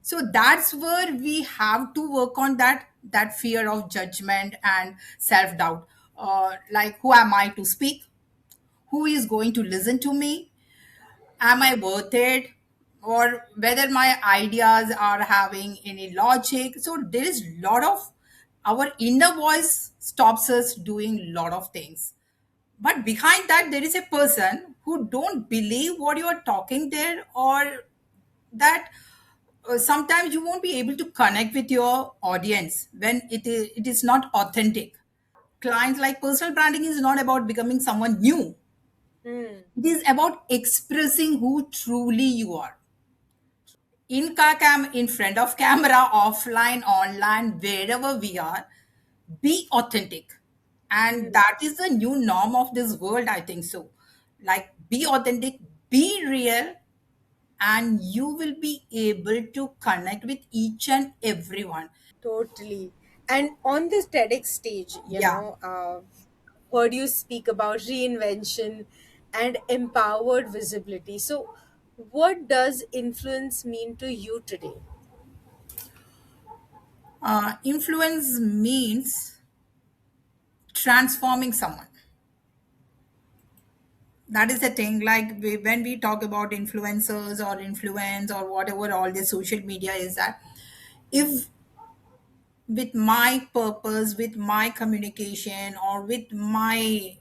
So that's where we have to work on that fear of judgment and self doubt. Like, who am I to speak? Who is going to listen to me? Am I worth it? Or whether my ideas are having any logic. So there is a lot of our inner voice stops us doing a lot of things. But behind that there is a person who don't believe what you are talking there, or that sometimes you won't be able to connect with your audience when it is not authentic. Clients, like, personal branding is not about becoming someone new. Hmm. It is about expressing who truly you are, in front of camera, offline, online, wherever we are. Be authentic. And Hmm. that is the new norm of this world, I think so. Like, be authentic, be real, and you will be able to connect with each and everyone. Totally. And on this TEDx stage, Yeah. heard you speak about reinvention and empowered visibility. So, what does influence mean to you today? Influence means transforming someone. That is the thing. Like, when we talk about influencers or influence or whatever all this social media is, that if with my purpose, with my communication, or with my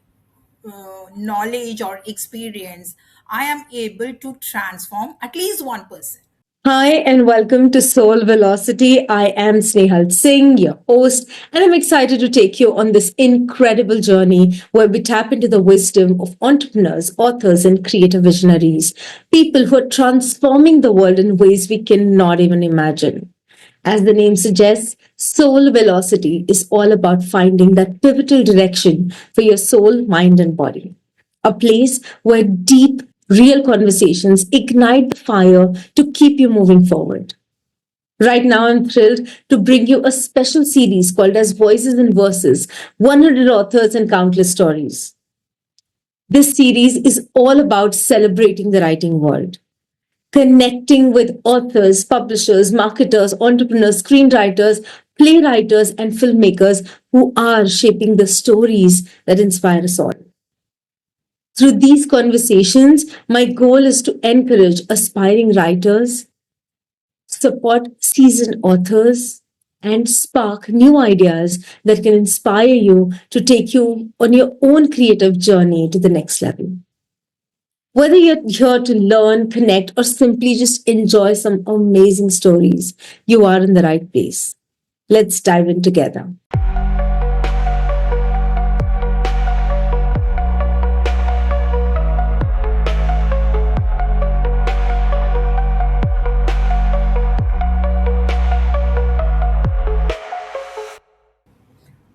knowledge or experience, I am able to transform at least one person. Hi and welcome to Soul Velocity. I am Snehal Singh, your host, and I'm excited to take you on this incredible journey where we tap into the wisdom of entrepreneurs, authors, and creative visionaries, people who are transforming the world in ways we cannot even imagine. As the name suggests, Soul Velocity is all about finding that pivotal direction for your soul, mind, and body. A place where deep, real conversations ignite the fire to keep you moving forward. Right now, I'm thrilled to bring you a special series called as Voices and Verses, 100 Authors and Countless Stories. This series is all about celebrating the writing world, connecting with authors, publishers, marketers, entrepreneurs, screenwriters, playwrights, and filmmakers who are shaping the stories that inspire us all. Through these conversations, my goal is to encourage aspiring writers, support seasoned authors, and spark new ideas that can inspire you to take you on your own creative journey to the next level. Whether you're here to learn, connect, or simply just enjoy some amazing stories, you are in the right place. Let's dive in together.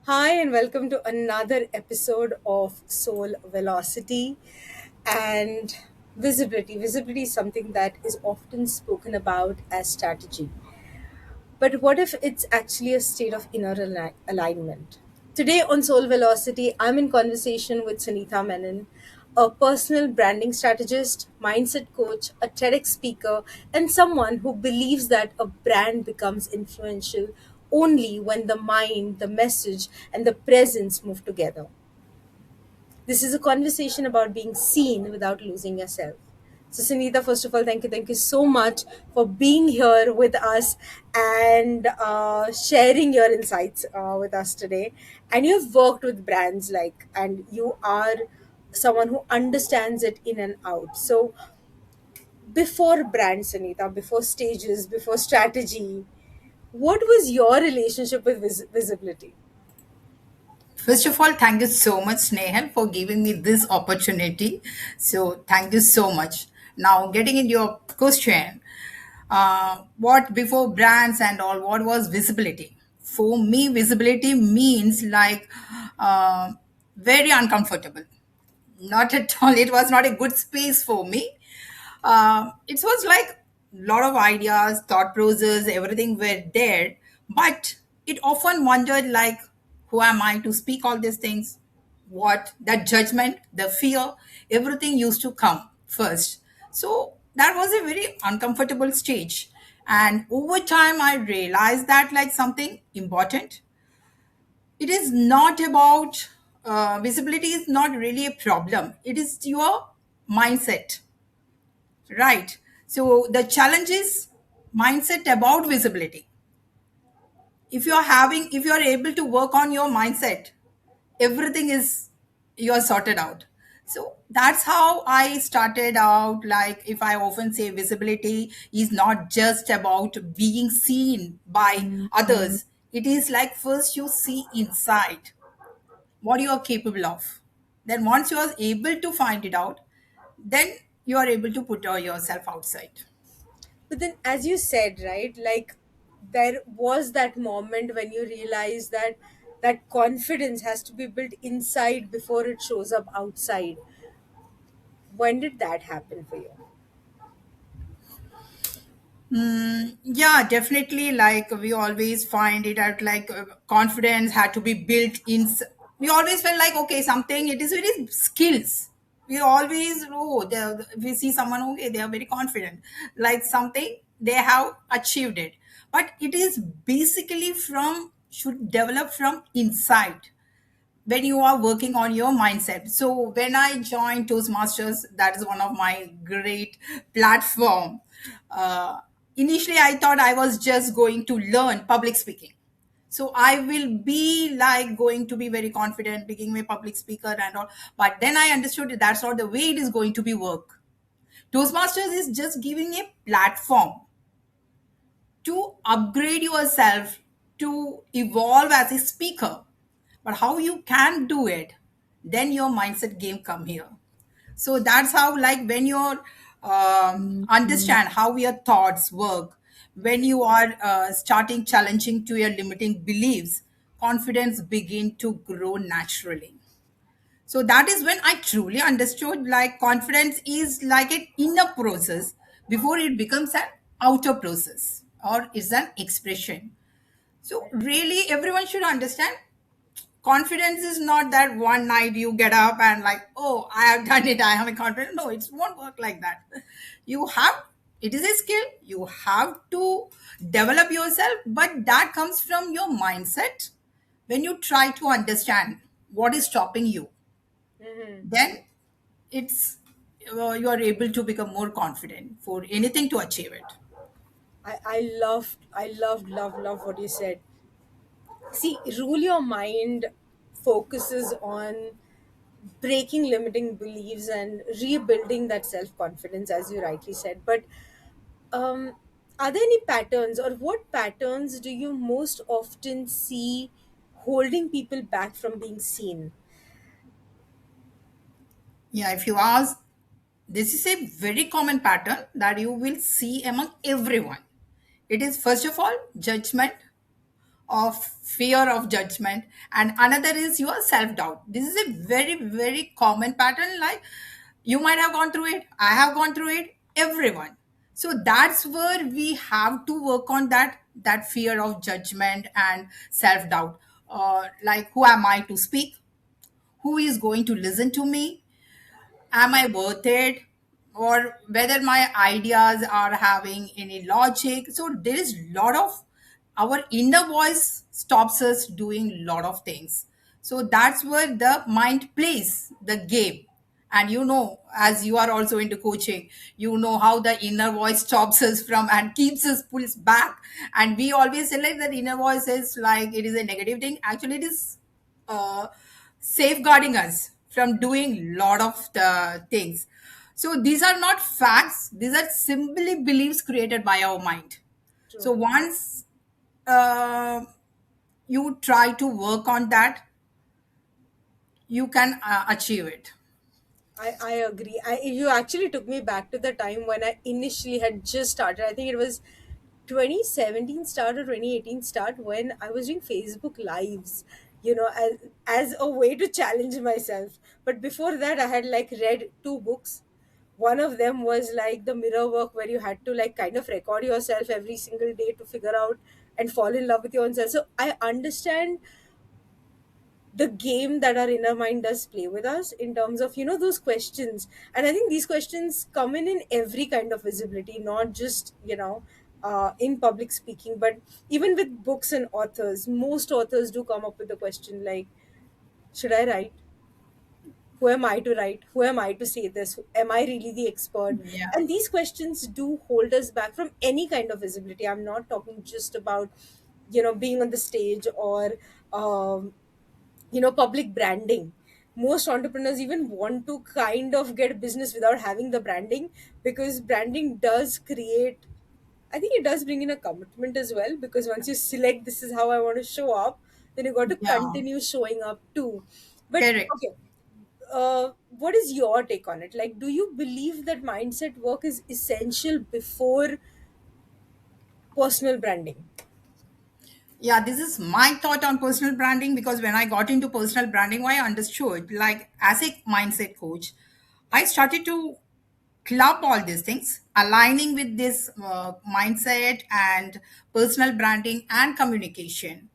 Hi, and welcome to another episode of Soul Velocity and visibility. Visibility is something that is often spoken about as strategy. But what if it's actually a state of inner alignment? Today on Soul Velocity, I'm in conversation with Sunitha Menon, a personal branding strategist, mindset coach, a TEDx speaker, and someone who believes that a brand becomes influential only when the mind, the message, and the presence move together. This is a conversation about being seen without losing yourself. So, Sunita, first of all, thank you so much for being here with us and sharing your insights with us today. And you've worked with brands and you are someone who understands it in and out. So, before brands, Sunita, before stages, before strategy, what was your relationship with visibility? First of all, thank you so much, Snehal, for giving me this opportunity. So, thank you so much. Now, getting into your question, what before brands and all, what was visibility? For me, visibility means like uh, very uncomfortable. Not at all. It was not a good space for me. It was like a lot of ideas, thought process, everything were there, but it often wondered, like, who am I to speak all these things? What that judgment, the fear, everything used to come first. So that was a very uncomfortable stage. And over time, I realized that like something important, it is not about visibility is not really a problem. It is your mindset, right? So the challenge is mindset about visibility. If you're able to work on your mindset, everything is you're sorted out. So that's how I started out. Like, if I often say visibility is not just about being seen by others, it is like first you see inside what you are capable of. Then once you are able to find it out, then you are able to put yourself outside. But then, as you said, right, like there was that moment when you realize that that confidence has to be built inside before it shows up outside. When did that happen for you? Yeah, definitely. Like, we always find it out, like confidence had to be built in. We always felt like, okay, something, it is skills. We always, oh, we see someone, okay, they are very confident, like something they have achieved it. But it is basically should develop from inside when you are working on your mindset. So when I joined Toastmasters, that is one of my great platform. Uh, Initially, I thought I was just going to learn public speaking. So I will be like going to be very confident, becoming a public speaker and all. But then I understood that that's not the way it is going to be work. Toastmasters is just giving a platform to upgrade yourself, to evolve as a speaker. But how you can do it, then your mindset game come here. So that's how, like, when you understand how your thoughts work, when you are starting challenging to your limiting beliefs, confidence begin to grow naturally. So that is when I truly understood like confidence is like an inner process before it becomes an outer process or is an expression. So really everyone should understand confidence is not that one night you get up and like, oh, I have done it, I have a confidence. No, it won't work like that. You have, it is a skill, you have to develop yourself, but that comes from your mindset. When you try to understand what is stopping you, then it's you are able to become more confident for anything to achieve it. I loved what you said. See, rule your mind focuses on breaking limiting beliefs and rebuilding that self confidence, as you rightly said. But um, are there any patterns, or what patterns do you most often see holding people back from being seen? Yeah, if you ask, this is a very common pattern that you will see among everyone. It is first of all judgment, of fear of judgment, and another is your self doubt. This is a very very common pattern. Like, you might have gone through it, I have gone through it, everyone. So that's where we have to work on that fear of judgment and self doubt. Like, who am I to speak? Who is going to listen to me? Am I worth it? Or whether my ideas are having any logic. So there is a lot of our inner voice stops us doing a lot of things. So that's where the mind plays the game. And as you are also into coaching, you know how the inner voice stops us from and keeps us pulls back. And we always say like that inner voice is like it is a negative thing. Actually, it is uh, safeguarding us from doing lot of the things. So these are not facts, these are simply beliefs created by our mind. So True. once uh, you try to work on that, you can achieve it. I agree. You actually took me back to the time when I initially had just started. I think it was 2017 start or 2018 start when I was doing Facebook lives, as a way to challenge myself. But before that, I had like read two books. One of them was like the mirror work, where you had to like kind of record yourself every single day to figure out and fall in love with your own self. So I understand the game that our inner mind does play with us in terms of those questions. And I think these questions come in every kind of visibility, not just in public speaking. But even with books and authors, most authors do come up with the question like, should I write? Who am I to write? Who am I to say this? Am I really the expert? Yeah. And these questions do hold us back from any kind of visibility. I'm not talking just about, being on the stage or, um, public branding. Most entrepreneurs even want to kind of get business without having the branding, because branding does create, I think it does bring in a commitment as well, because once you select this is how I want to show up, then you got to Yeah. continue showing up too. But Correct. okay, what is your take on it? Like, do you believe that mindset work is essential before personal branding? Yeah, this is my thought on personal branding, because when I got into personal branding, I understood, like, as a mindset coach, I started to club all these things, aligning with this mindset and personal branding and communication.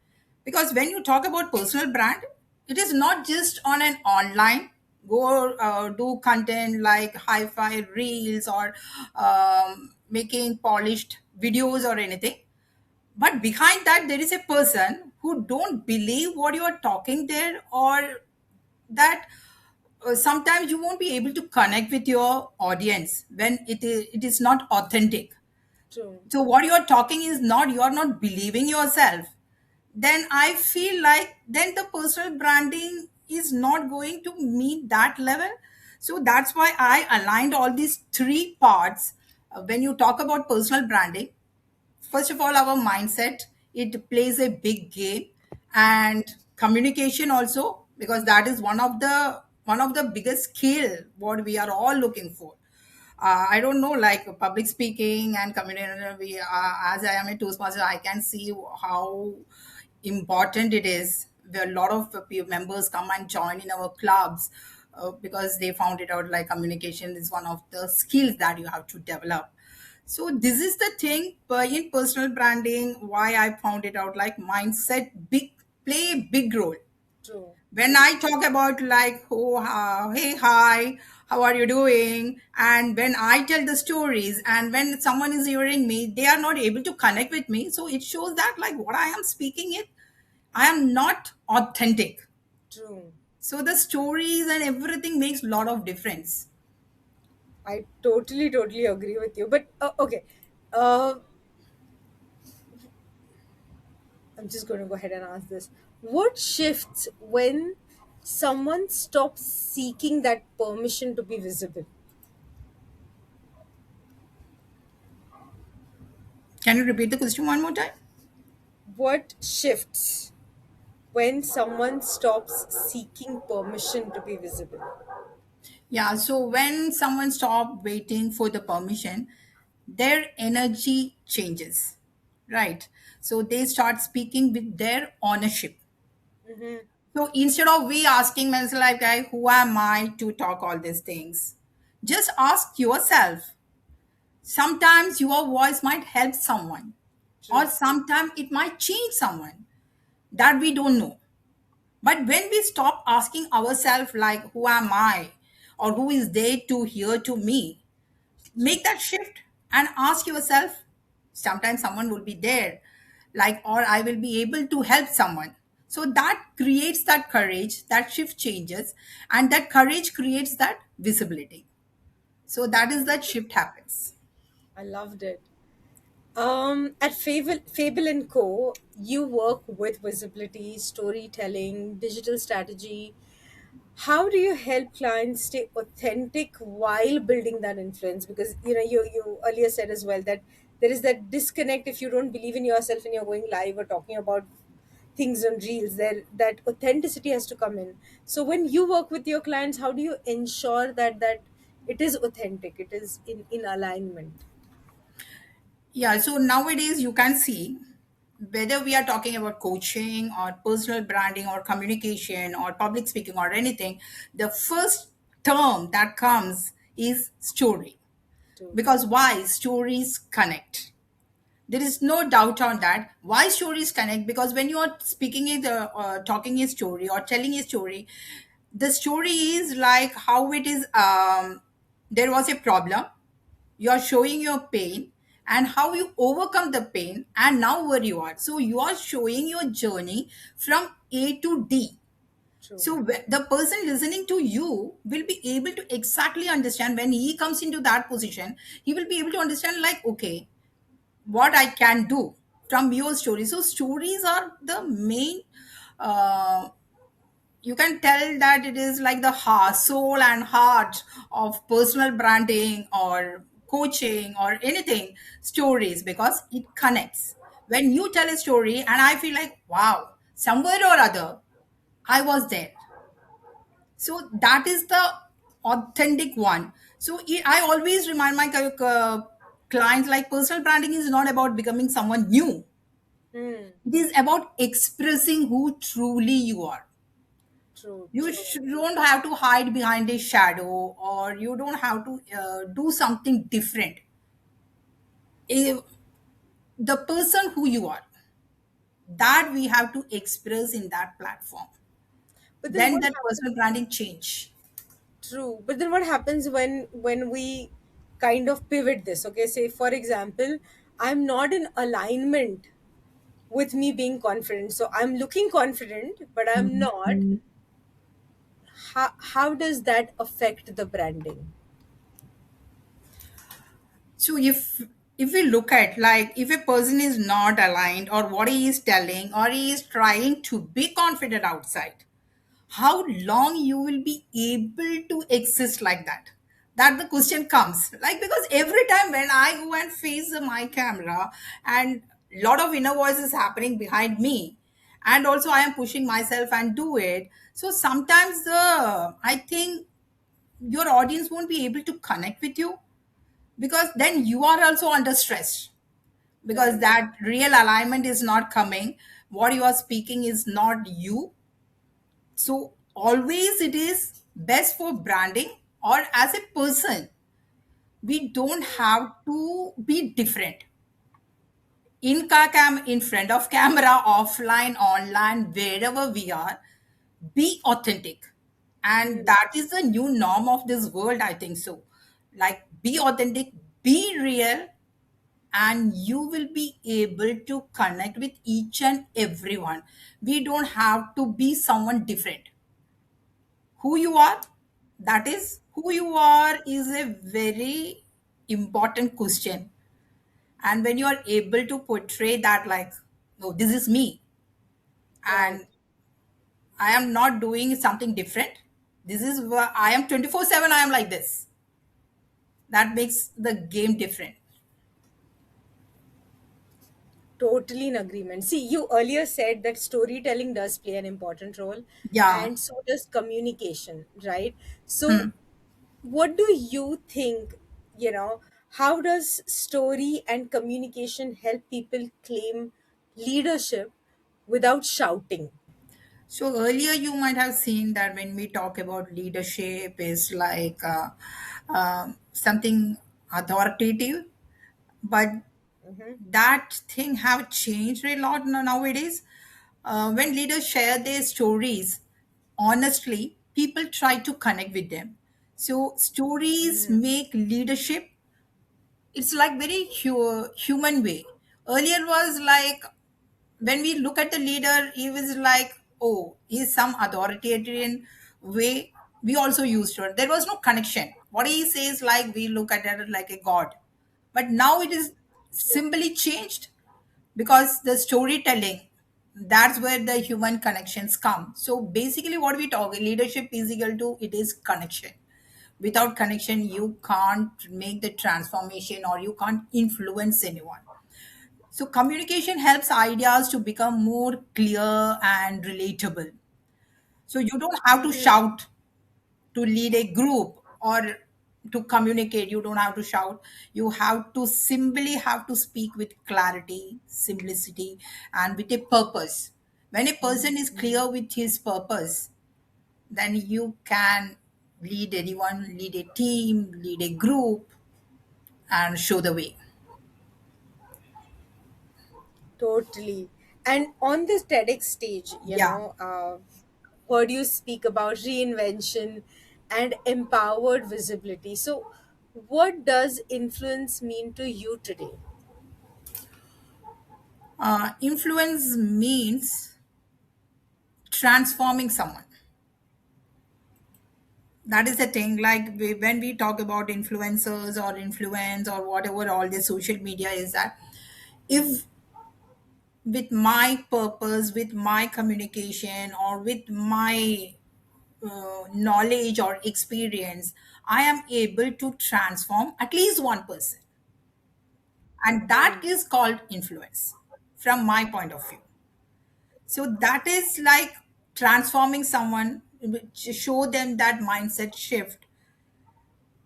Because when you talk about personal brand, it is not just on an online go do content like hi-fi reels or making polished videos or anything, but behind that there is a person who don't believe what you are talking there, or that sometimes you won't be able to connect with your audience when it is not authentic. True. So what you are talking is not, you are not believing yourself, then I feel like then the personal branding is not going to meet that level. So that's why I aligned all these three parts. When you talk about personal branding, first of all, our mindset, it plays a big game, and communication also, because that is one of the biggest skill what we are all looking for. I don't know, like public speaking and communication. As I am a Toastmaster, I can see how important it is. Where a lot of members come and join in our clubs because they found it out like communication is one of the skills that you have to develop. So this is the thing in personal branding. Why I found it out, like mindset big play a big role. True. When I talk about like, oh, hey, hi, how are you doing? And when I tell the stories and when someone is hearing me, they are not able to connect with me. So it shows that like what I am speaking it, I am not authentic. True. So the stories and everything makes a lot of difference. I totally, totally agree with you. But okay, uh, I'm just going to go ahead and ask this. What shifts when someone stops seeking that permission to be visible? Can you repeat the question one more time? What shifts when someone stops seeking permission to be visible? Yeah, so when someone stop waiting for the permission, their energy changes, right? So they start speaking with their ownership. Mm-hmm. So instead of we asking myself like, who am I to talk all these things? Just ask yourself. Sometimes your voice might help someone, or True. sometimes it might change someone that we don't know. But when we stop asking ourselves like, who am I? Or who is there to hear to me? True. Make that shift and ask yourself, sometimes someone will be there, like, or I will be able to help someone. So that creates that courage, that shift changes, and that courage creates that visibility. So that is that shift happens. I loved it. At Fable and Co, you work with visibility, storytelling, digital strategy. How do you help clients stay authentic while building that influence? Because you earlier said as well that there is that disconnect if you don't believe in yourself and you're going live or talking about things on reels. There, that authenticity has to come in. So when you work with your clients, how do you ensure that it is authentic, it is in alignment? Yeah, so nowadays you can see whether we are talking about coaching or personal branding or communication or public speaking or anything, the first term that comes is story. To Because why? Stories connect. There is no doubt on that. Why stories connect? Because when you are speaking it, talking a story or telling a story, the story is like how it is. There was a problem, you're showing your pain, and how you overcome the pain, and now where you are. So you are showing your journey from A to D. True. So the person listening to you will be able to exactly understand when he comes into that position. He will be able to understand, like, okay, what I can do from your story. So stories are the main. You can tell that it is like the heart, soul, and heart of personal branding or coaching or anything. Stories, because it connects. When you tell a story, and I feel like, wow, somewhere or other, I was there. So that is the authentic one. So I always remind my clients, like, personal branding is not about becoming someone new. Hmm. It is about expressing who truly you are. True. You True. don't have to hide behind a shadow, or you don't have to do something different. If the person who you are, that we have to express in that platform, But then then what that happens? personal branding change. True. But then what happens when we kind of pivot this? Okay, say for example, I'm not in alignment with me being confident. So I'm looking confident, but I'm not. How does that affect the branding? So if we look at, like, if a person is not aligned or what he is telling, or he is trying to be confident outside, how long you will be able to exist like that? That the question comes, like, because every time when I go and face my camera, and lot of inner voice is happening behind me, and also I am pushing myself and do it. So sometimes the I think your audience won't be able to connect with you, because then you are also under stress, because Right. that real alignment is not coming. What you are speaking is not you. So always it is best for branding, or as a person, we don't have to be different in front of camera, offline, online, wherever we are. Be authentic, and Hmm. that is the new norm of this world, I think so. Like, be authentic, be real, and you will be able to connect with each and everyone. We don't have to be someone different. Who you are, that is who you are, is a very important question. And when you are able to portray that, like, no, this is me, Right. and I am not doing something different. This is what I am, 24/7 I am like this. That makes the game different. Totally in agreement. See, you earlier said that storytelling does play an important role, Yeah. and so does communication, right? So, Hmm. what do you think? You know, how does story and communication help people claim leadership without shouting? So earlier you might have seen that when we talk about leadership is like something authoritative, but that thing have changed a lot nowadays. When leaders share their stories honestly, people try to connect with them. So stories make leadership, it's like very human way. Earlier was like, when we look at the leader, he was like, oh, he's some authoritarian way. We also used to it. There was no connection. What he says, like, we look at it like a god. But now it is simply changed, because the storytelling, that's where the human connections come. So basically, what we talk, leadership is equal to, it is connection. Without connection, you can't make the transformation, or you can't influence anyone. So communication helps ideas to become more clear and relatable. So you don't have to shout to lead a group, or to communicate. You don't have to shout. You have to simply have to speak with clarity, simplicity, and with a purpose. When a person is clear with his purpose, then you can lead anyone, lead a team, lead a group, and show the way. Totally. And on this TEDx stage, Yeah. heard you speak about reinvention and empowered visibility. So, what does influence mean to you today? Influence means transforming someone. That is the thing. Like when we talk about influencers or influence or whatever, all the social media is that if with my purpose, with my communication, or with my knowledge or experience, I am able to transform at least one person, and that Hmm. is called influence from my point of view. So that is like transforming someone, show them that mindset shift.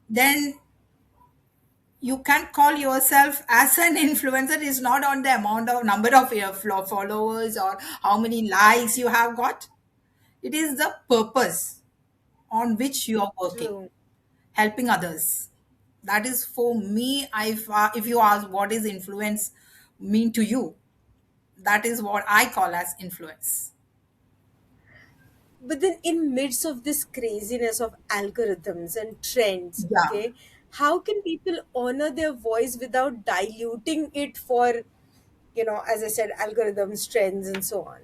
Then you can call yourself as an influencer is not on the amount of number of your followers or how many likes you have got. It is the purpose on which you are working, True. helping others. That is for me. If you ask what is influence mean to you, that is what I call as influence. But then, in midst of this craziness of algorithms and trends, Yeah, okay, how can people honor their voice without diluting it for, as I said, algorithms, trends, and so on?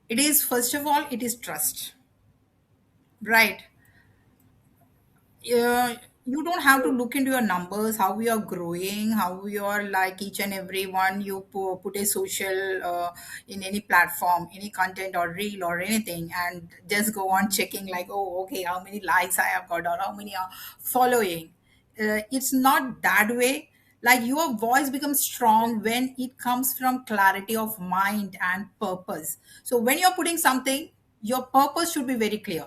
it is first of all it is trust, right? You don't have to True. look into your numbers, how we are growing, how we are like each and every one. You put a social in any platform, any content or reel or anything, and just go on checking like, oh, okay, how many likes I have got or how many are following. It's not that way. Like your voice becomes strong when it comes from clarity of mind and purpose. So when you're putting something, your purpose should be very clear.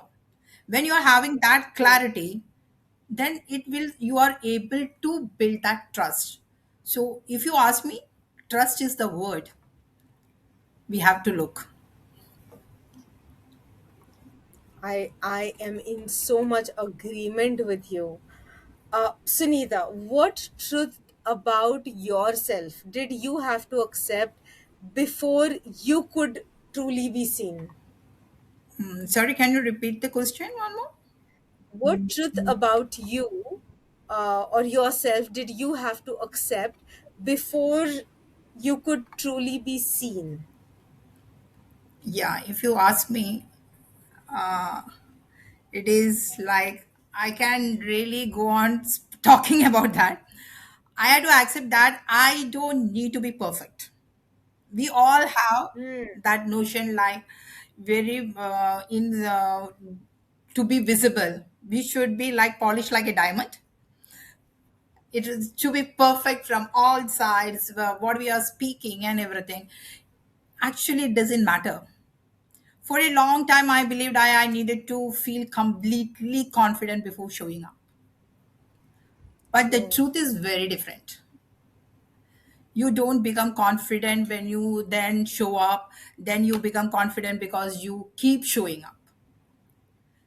When you're having that True. clarity, then it will you are able to build that trust. So if you ask me, trust is the word we have to look. I am in so much agreement with you. Sunita, what truth about yourself did you have to accept before you could truly be seen? Sorry, can you repeat the question one more? What truth about you or yourself did you have to accept before you could truly be seen? Yeah, if you ask me, it is like I can really go on talking about that. I had to accept that I don't need to be perfect. We all have Hmm. that notion, like very in the, to be visible we should be like polished like a diamond. It is to be perfect from all sides, what we are speaking and everything. Actually it doesn't matter. For a long time I believed I needed to feel completely confident before showing up, but the True. truth is very different. You don't become confident when you then show up, then you become confident because you keep showing up.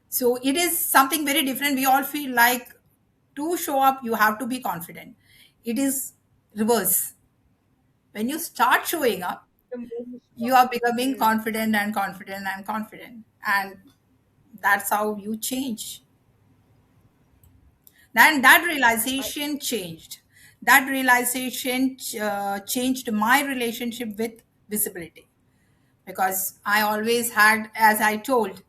So it is something very different. We all feel like to show up you have to be confident. It is reverse. When you start showing up, The movie you shop. are becoming Hmm. confident and confident and confident, and that's how you change. Then that I, realization changed. That realization changed my relationship with visibility, because I always had, as I told,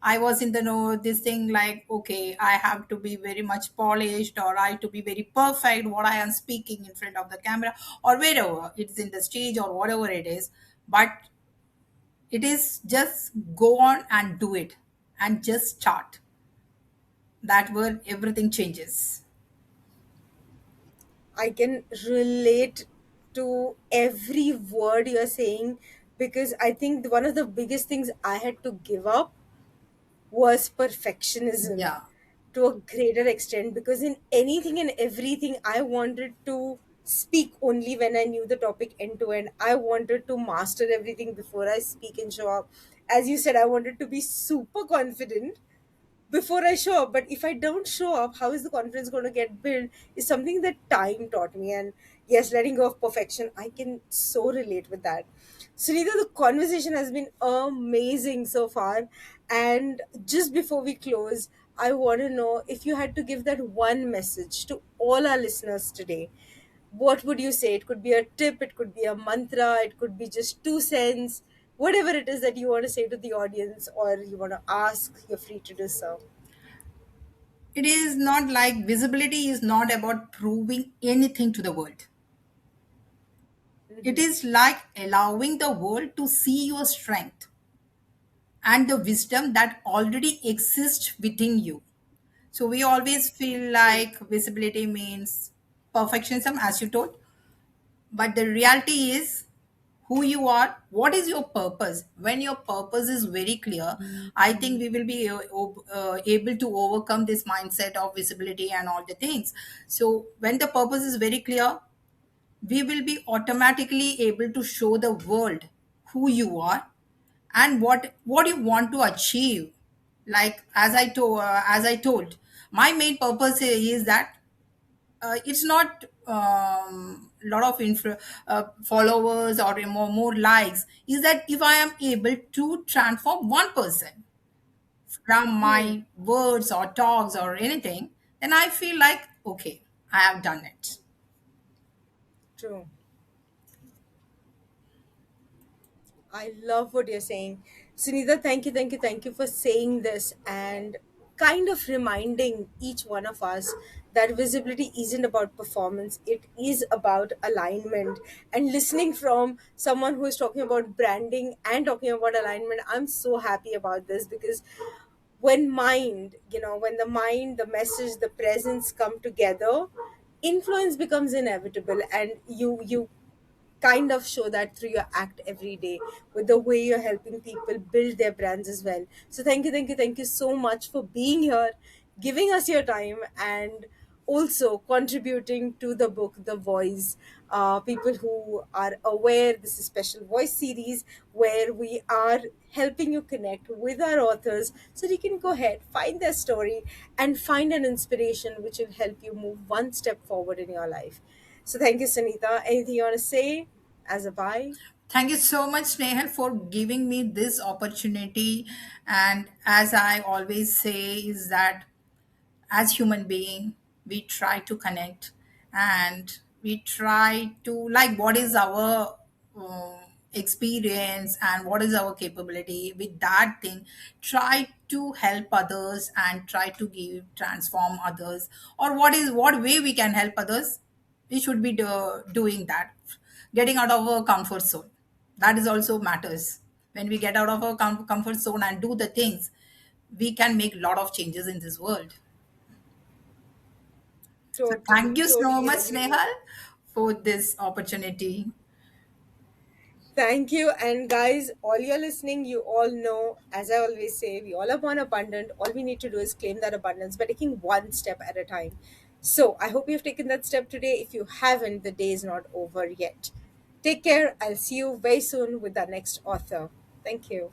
I was in the know this thing like, okay, I have to be very much polished or I to be very perfect what I am speaking in front of the camera or wherever it's in the stage or whatever it is. But it is just go on and do it and just start. That where everything changes. I can relate to every word you're saying because I think one of the biggest things I had to give up was perfectionism Yeah. to a greater extent because in anything and everything I wanted to speak only when I knew the topic end to end. I wanted to master everything before I speak and show up. As you said, I wanted to be super confident before I show up. But if I don't show up, how is the confidence going to get built? Is something that time taught me. And yes, letting go of perfection, I can so relate with that. Sunita, the conversation has been amazing so far. And just before we close, I want to know if you had to give that one message to all our listeners today, what would you say? It could be a tip, it could be a mantra, it could be just 2 cents, whatever it is that you want to say to the audience or you want to ask, you're free to do so. It is not like visibility is not about proving anything to the world. It is like allowing the world to see your strength and the wisdom that already exists within you. So we always feel True. like visibility means perfectionism, as you told, but the reality is who you are, what is your purpose. When your purpose is very clear, I think we will be able to overcome this mindset of visibility and all the things. So when the purpose is very clear, we will be automatically able to show the world who you are and what you want to achieve. Like as I told, my main purpose is that it's not lot of followers or more likes. Is that if I am able to transform one person from Hmm. my words or talks or anything, then I feel like okay, I have done it. True. I love what you're saying. Sunita, thank you, thank you, thank you for saying this and kind of reminding each one of us that visibility isn't about performance, it is about alignment. And listening from someone who is talking about branding and talking about alignment, I'm so happy about this because when mind, when the mind, the message, the presence come together, influence becomes inevitable, and you kind of show that through your act every day with the way you're helping people build their brands as well. So thank you, thank you, thank you so much for being here, giving us your time, and also contributing to the book The Voice. People who are aware, this is special voice series where we are helping you connect with our authors so you can go ahead, find their story, and find an inspiration which will help you move one step forward in your life. So thank you, Sunita. Anything you want to say as a bye? Thank you so much, Snehal, for giving me this opportunity. And as I always say, is that as human being, we try to connect and we try to like what is our experience and what is our capability with that thing. Try to help others and try to give transform others, or what way we can help others. We should be doing that, getting out of our comfort zone. That is also matters. When we get out of our comfort zone and do the things, we can make a lot of changes in this world. So Totally, thank you so totally much, agree. Snehal, for this opportunity. Thank you. And guys, all you're listening, you all know, as I always say, we all are born abundant. All we need to do is claim that abundance by taking one step at a time. So I hope you've taken that step today. If you haven't, the day is not over yet. Take care. I'll see you very soon with our next author. Thank you.